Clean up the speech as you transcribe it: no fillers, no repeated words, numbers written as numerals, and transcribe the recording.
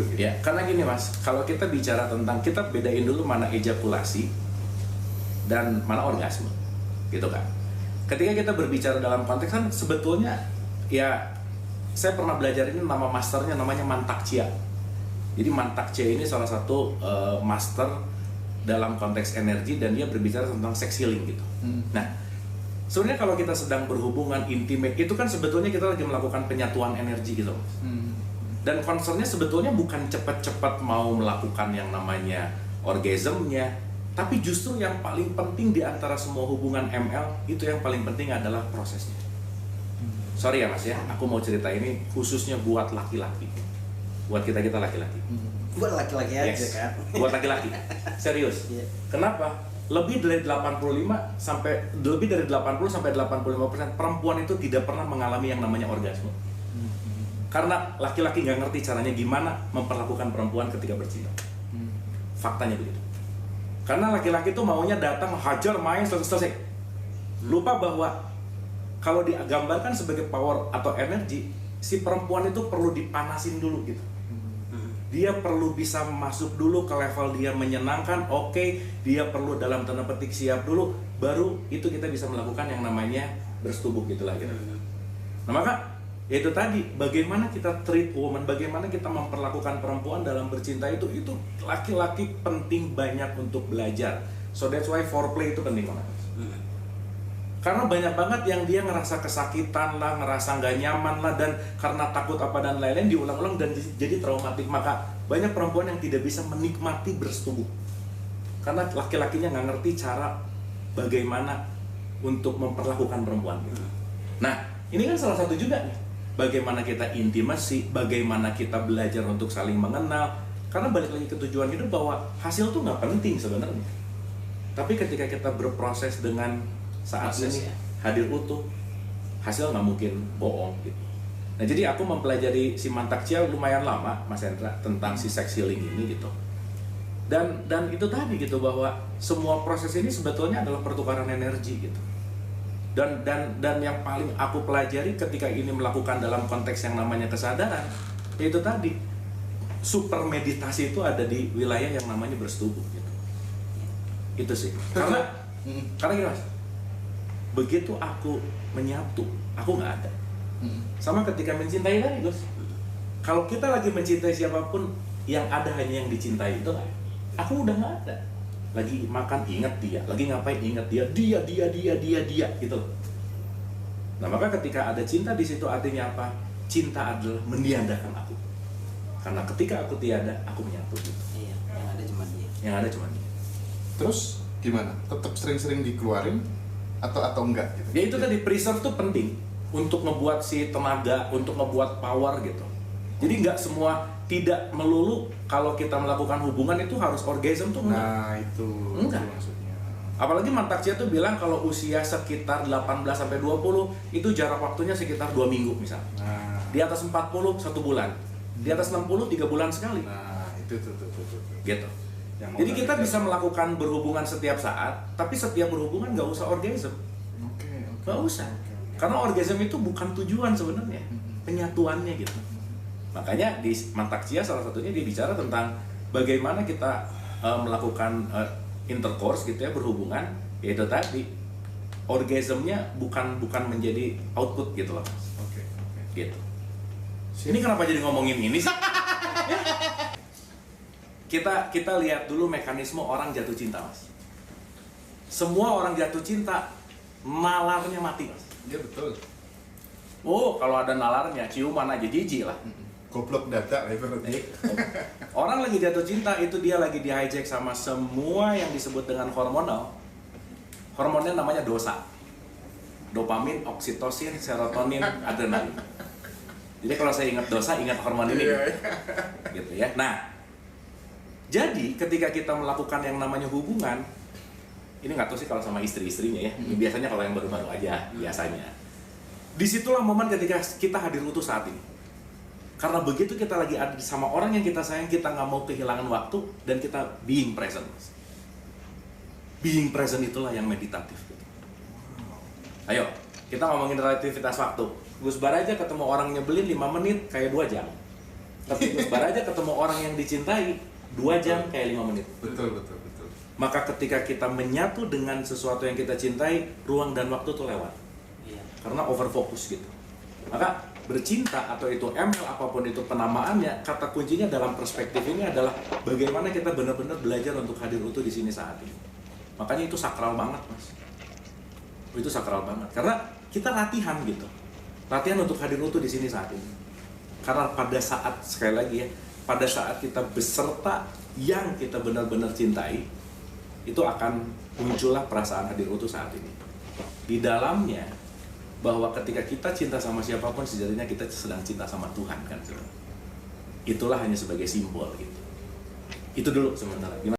gitu. Ya, karena gini Mas, kalau kita bicara tentang, kita bedain dulu mana ejakulasi dan mana orgasme, gitu kan. Ketika kita berbicara dalam konteks kan sebetulnya, ya saya pernah belajar ini, nama masternya namanya Mantak Chia. Jadi Mantak Chia ini salah satu master dalam konteks energi dan dia berbicara tentang sex healing gitu. Nah, sebenarnya kalau kita sedang berhubungan intimate itu kan sebetulnya kita lagi melakukan penyatuan energi gitu. Dan concernnya sebetulnya bukan cepat-cepat mau melakukan yang namanya orgasmnya, tapi justru yang paling penting di antara semua hubungan ML itu yang paling penting adalah prosesnya. Sorry ya Mas ya, aku mau cerita ini khususnya buat laki-laki, buat kita laki-laki. Buat laki-laki aja Yes. kan. Buat laki-laki. Serius. Iya. Kenapa? Lebih dari 80 sampai 85% perempuan itu tidak pernah mengalami yang namanya orgasme. Karena laki-laki nggak ngerti caranya gimana memperlakukan perempuan ketika bercinta. Faktanya begitu. Karena laki-laki itu maunya datang, hajar, main, selesai. Lupa bahwa kalau digambarkan sebagai power atau energi, si perempuan itu perlu dipanasin dulu gitu. Dia perlu bisa masuk dulu ke level dia menyenangkan, oke, dia perlu dalam tanda petik siap dulu, baru itu kita bisa melakukan yang namanya bersetubuh gitulah gitu. Nah maka itu tadi, bagaimana kita treat woman, bagaimana kita memperlakukan perempuan dalam bercinta itu laki-laki penting banyak untuk belajar. So that's why foreplay itu penting banget. Karena banyak banget yang dia ngerasa kesakitan lah, ngerasa nggak nyaman lah, dan karena takut apa dan lain-lain diulang-ulang dan jadi traumatik. Maka banyak perempuan yang tidak bisa menikmati bersetubuh karena laki-lakinya nggak ngerti cara bagaimana untuk memperlakukan perempuan gitu. Nah ini kan salah satu juga nih, bagaimana kita intimasi, bagaimana kita belajar untuk saling mengenal. Karena balik lagi ke tujuan hidup bahwa hasil tuh nggak penting sebenarnya, tapi ketika kita berproses dengan saat Proses, ini ya. hadir utuh, hasil nggak mungkin bohong gitu. Nah jadi aku mempelajari si Mantak Chia lumayan lama Mas Hendra tentang si sex healing ini gitu. Dan itu tadi gitu bahwa semua proses ini sebetulnya adalah pertukaran energi gitu. Dan yang paling aku pelajari ketika ini melakukan dalam konteks yang namanya kesadaran, yaitu tadi super meditasi itu ada di wilayah yang namanya bersetubuh gitu. Itu sih. Karena gini Mas, begitu aku menyatu, aku nggak ada. Sama ketika mencintai tadi Gus. Kalau kita lagi mencintai siapapun, yang ada hanya yang dicintai itu, aku udah nggak ada. Lagi makan ingat dia, lagi ngapain ingat dia gitu. Nah maka ketika ada cinta di situ artinya apa? Cinta adalah meniadakan aku. Karena ketika aku tiada, aku menyatu gitu. Iya, yang ada cuma dia. Yang ada cuma dia. Terus gimana? Tetap sering-sering dikeluarin atau enggak gitu? Ya itu tadi, preserve tuh penting untuk ngebuat si tenaga, untuk ngebuat power gitu. Jadi nggak semua, tidak melulu kalau kita melakukan hubungan itu harus orgasm tuh enggak. Nah itu maksudnya. Apalagi Mantak Chia tuh bilang kalau usia sekitar 18-20 itu jarak waktunya sekitar 2 minggu misalnya. Nah, Di atas 40 1 bulan. Di atas 60 3 bulan sekali. nah itu tuh. Gitu. Yang mau Jadi kita belajar. bisa melakukan berhubungan setiap saat, tapi setiap berhubungan nggak usah orgasm. Oke. Nggak usah. Karena orgasm itu bukan tujuan sebenarnya, penyatuannya gitu. Makanya di Mantak Chia salah satunya dia bicara tentang bagaimana kita melakukan intercourse gitu ya, berhubungan, yaitu tadi orgasmnya bukan menjadi output gitu loh. Oke. Gitu. Ini kenapa jadi ngomongin ini sih? Kita lihat dulu mekanisme orang jatuh cinta, Mas. Semua orang jatuh cinta nalarnya mati, Mas. Iya betul. Oh, kalau ada nalarnya ciuman aja jijik lah. Goblok data itu. Orang lagi jatuh cinta itu dia lagi di hijack sama semua yang disebut dengan hormonal. Hormonnya namanya dosa. Dopamin, oksitosin, serotonin, adrenalin. Jadi kalau saya ingat dosa, ingat hormon ini. Gitu ya. Nah, jadi ketika kita melakukan yang namanya hubungan, ini nggak tahu sih kalau sama istri-istrinya ya. Biasanya kalau yang baru-baru aja, biasanya. Disitulah momen ketika kita hadir utuh saat ini. Karena begitu kita lagi ada sama orang yang kita sayang, kita nggak mau kehilangan waktu dan kita being present. Being present itulah yang meditatif. Gitu. Ayo, kita ngomongin relativitas waktu. Gus Bar aja ketemu orang nyebelin 5 menit kayak 2 jam. Tapi Bar aja ketemu orang yang dicintai 2 jam kayak 5 menit. Betul, betul, betul. Maka ketika kita menyatu dengan sesuatu yang kita cintai, ruang dan waktu tuh lewat. Iya. Karena overfokus gitu. Maka bercinta atau itu ML apapun itu penamaannya, kata kuncinya dalam perspektif ini adalah bagaimana kita benar-benar belajar untuk hadir utuh di sini saat ini. Makanya itu sakral banget, Mas. Itu sakral banget. Karena kita latihan gitu. Latihan untuk hadir utuh di sini saat ini. Karena pada saat, sekali lagi ya, pada saat kita beserta yang kita benar-benar cintai, itu akan muncullah perasaan hadir utuh saat ini. Di dalamnya, bahwa ketika kita cinta sama siapapun, sejatinya kita sedang cinta sama Tuhan kan. Itulah hanya sebagai simbol gitu. Itu dulu sementara. Gimana?